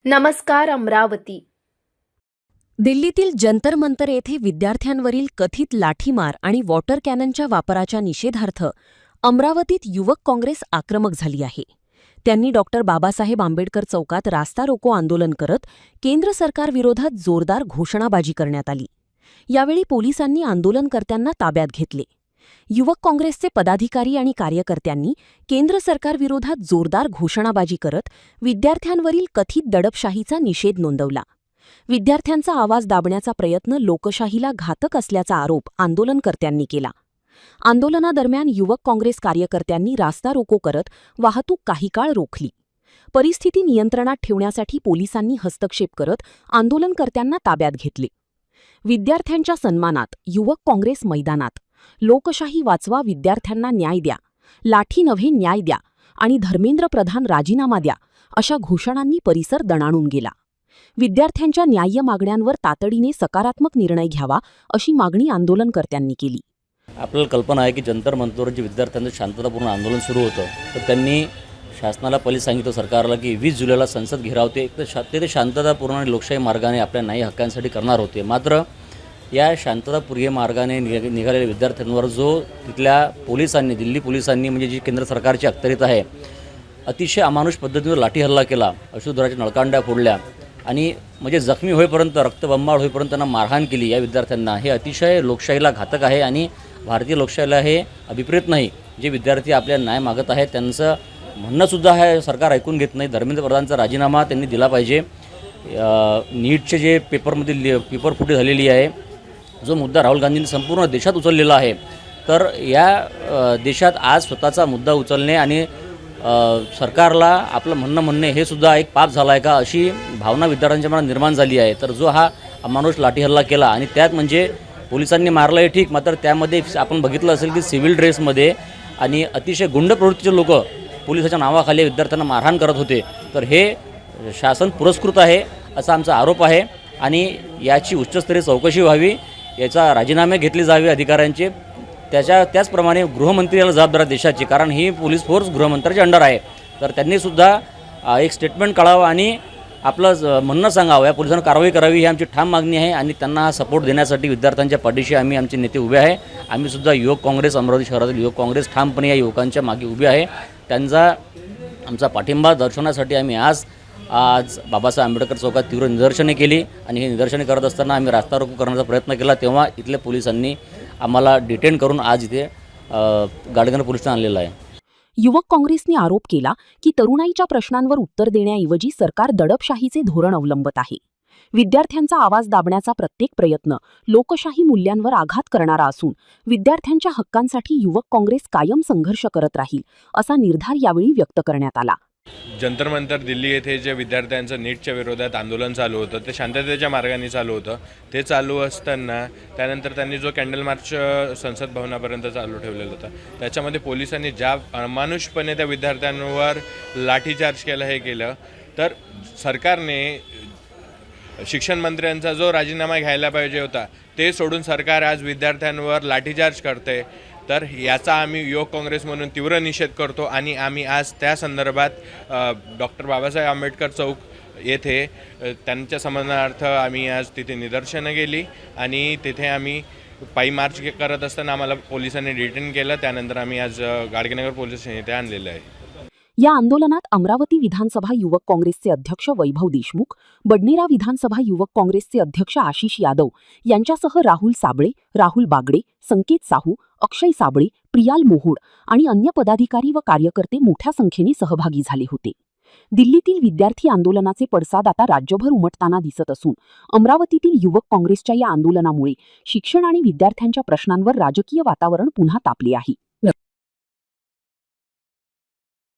नमस्कार अमरावती. दिल्लीतील जंतर मंतर येथे विद्यार्थ्यांवरील कथित लाठीमार आणि वॉटर कॅननच्या वापराच्या निषेधार्थ अमरावतीत युवक काँग्रेस आक्रमक झाली आहे. त्यांनी डॉक्टर बाबासाहेब आंबेडकर चौकात रास्ता रोको आंदोलन करत केंद्र सरकारविरोधात जोरदार घोषणाबाजी करण्यात आली. यावेळी पोलिसांनी आंदोलनकर्त्यांना ताब्यात घेतले. युवक काँग्रेसचे पदाधिकारी आणि कार्यकर्त्यांनी केंद्र सरकारविरोधात जोरदार घोषणाबाजी करत विद्यार्थ्यांवरील कथित दडपशाहीचा निषेध नोंदवला. विद्यार्थ्यांचा आवाज दाबण्याचा प्रयत्न लोकशाहीला घातक असल्याचा आरोप आंदोलनकर्त्यांनी केला. आंदोलनादरम्यान युवक काँग्रेस कार्यकर्त्यांनी रास्ता रोको करत वाहतूक काही काळ रोखली. परिस्थिती नियंत्रणात ठेवण्यासाठी पोलिसांनी हस्तक्षेप करत आंदोलनकर्त्यांना ताब्यात घेतले. विद्यार्थ्यांच्या सन्मानात युवक काँग्रेस मैदानात लोकशाही वाचवा, विद्यार्थ्यांना न्याय द्या, लाठी नव्हे न्याय द्या आणि धर्मेंद्र प्रधान राजीनामा द्या अशा घोषणांनी परिसर दणाणून गेला. विद्यार्थ्यांच्या न्याय्य मागण्यांवर तातडीने सकारात्मक निर्णय घ्यावा अशी मागणी आंदोलनकर्त्यांनी केली. आपल्याला कल्पना आहे की जंतर मंतरवर जे विद्यार्थ्यांचं शांततापूर्ण आंदोलन सुरू होतं तर त्यांनी शासनाला पहिले सांगितलं सरकारला की 20 जुलैला संसद घेरावते ते शांततापूर्ण आणि लोकशाही मार्गाने आपल्या न्याय्य हक्कांसाठी करणार होते. मात्र या शांततापूर्ण मार्गाने निघालेल्या विद्यार्थ्यांवर जो तिथल्या पोलिसांनी, दिल्ली पोलिसांनी म्हणजे जी केंद्र सरकारची अखत्यारीत आहे, अतिशय अमानुष पद्धतीने लाठी हल्ला केला, अश्रुधुराच्या नळकांड्या फोडल्या आणि म्हणजे जखमी होईपर्यंत, रक्तबंबाळ होईपर्यंत त्यांना मारहाण केली या विद्यार्थ्यांना. हे अतिशय लोकशाहीला घातक आहे आणि भारतीय लोकशाहीला हे अभिप्रेत नाही. जे विद्यार्थी आपल्या न्याय मागत आहेत त्यांचं म्हणणंसुद्धा आहे सरकार ऐकून घेत नाही. धर्मेंद्र प्रधानचा राजीनामा त्यांनी दिला पाहिजे. नीटचे जे पेपरमध्ये पेपर फुटी झालेली आहे, जो मुद्दा राहुल गांधींनी संपूर्ण देशात उचललेला आहे, तर या देशात आज स्वतःचा मुद्दा उचलणे आणि सरकारला आपलं म्हणणे हे सुद्धा एक पाप झाला आहे का अशी भावना विद्यार्थ्यांच्या मनात निर्माण झाली आहे. तर जो हा अमानुष लाठी हल्ला केला आणि त्यात म्हणजे पोलिसांनी मारलं आहे ठीक, मात्र त्यामध्ये आपण बघितलं असेल की सिव्हिल ड्रेसमध्ये आणि अतिशय गुंड प्रवृत्तीचे लोक पोलिसाच्या नावाखाली विद्यार्थ्यांना मारहाण करत होते. तर हे शासन पुरस्कृत आहे असा आमचा आरोप आहे आणि याची उच्चस्तरीय चौकशी व्हावी, याचा राजीनामे घेतले जावे अधिकाऱ्यांचे. त्याचप्रमाणे गृहमंत्री याला जबाबदार आहे देशाची, कारण ही पोलीस फोर्स गृहमंत्र्याच्या अंडर आहे. तर त्यांनीसुद्धा एक स्टेटमेंट काढावं आणि आपलं म्हणणं सांगावं, या पोलिसांना कारवाई करावी ही आमची ठाम मागणी आहे आणि त्यांना हा सपोर्ट देण्यासाठी विद्यार्थ्यांच्या पाठीशी आमचे नेते उभे आहे. आम्हीसुद्धा युवक काँग्रेस, अमरावती शहरातील युवक काँग्रेस ठामपणे या युवकांच्या मागे उभे आहे. आमचा पाठिंबा दर्शवण्यासाठी आम्ही आज बाबासाहेब आंबेडकर चौकात तीव्र निदर्शने केली आणि हे निदर्शने करत असताना आम्ही रास्ता रोको करण्याचा प्रयत्न केला. तेव्हा इथल्या पोलिसांनी आम्हाला डिटेन करून आज इथे गाडगेनगर पोलीस ठाण्यात आणलेलं आहे. युवक काँग्रेसने आरोप केला की तरुणाईच्या प्रश्नांवर उत्तर देण्याऐवजी सरकार दडपशाहीचे धोरण अवलंबत आहे. विद्यार्थ्यांचा आवाज दाबण्याचा प्रत्येक प्रयत्न लोकशाही मूल्यांवर आघात करणारा असून विद्यार्थ्यांच्या हक्कांसाठी युवक काँग्रेस कायम संघर्ष करत राहील असा निर्धार यावेळी व्यक्त करण्यात आला. जंतर मंतर दिल्ली येथे जे विद्यार्थ्यांचं नीटच्या विरोधात आंदोलन चालू होतं ते शांततेच्या मार्गाने चालू होतं. ते चालू असताना त्यानंतर त्यांनी जो कॅन्डल मार्च संसद भवनापर्यंत चालू ठेवलेला होता, त्याच्यामध्ये पोलिसांनी ज्या अमानुषपणे त्या विद्यार्थ्यांवर लाठीचार्ज केलं हे केलं, तर सरकारने शिक्षण मंत्र्यांचा जो राजीनामा घ्यायला पाहिजे होता ते सोडून सरकार आज विद्यार्थ्यांवर लाठीचार्ज करते. तर याचा आम्ही युवक काँग्रेस म्हणून तीव्र निषेध करतो आणि आम्ही आज त्या संदर्भात डॉक्टर बाबासाहेब आंबेडकर चौक येथे त्यांच्या सन्मानार्थ आम्ही आज तिथे निदर्शनं केली आणि तिथे आम्ही पायी मार्च करत असताना आम्हाला पोलिसांनी डिटेन केलं. त्यानंतर आम्ही आज गाडगेनगर पोलीस स्टेशन येथे आणलेलं आहे. या आंदोलनात अमरावती विधानसभा युवक काँग्रेसचे अध्यक्ष वैभव देशमुख, बडनेरा विधानसभा युवक काँग्रेसचे अध्यक्ष आशिष यादव यांच्यासह राहुल साबळे, राहुल बागडे, संकेत साहू, अक्षय साबळे, प्रियाल मोहोड आणि अन्य पदाधिकारी व कार्यकर्ते मोठ्या संख्येने सहभागी झाले होते. दिल्लीतील विद्यार्थी आंदोलनाचे पडसाद आता राज्यभर उमटताना दिसत असून अमरावतीतील युवक काँग्रेसच्या या आंदोलनामुळे शिक्षण आणि विद्यार्थ्यांच्या प्रश्नांवर राजकीय वातावरण पुन्हा तापले आहे.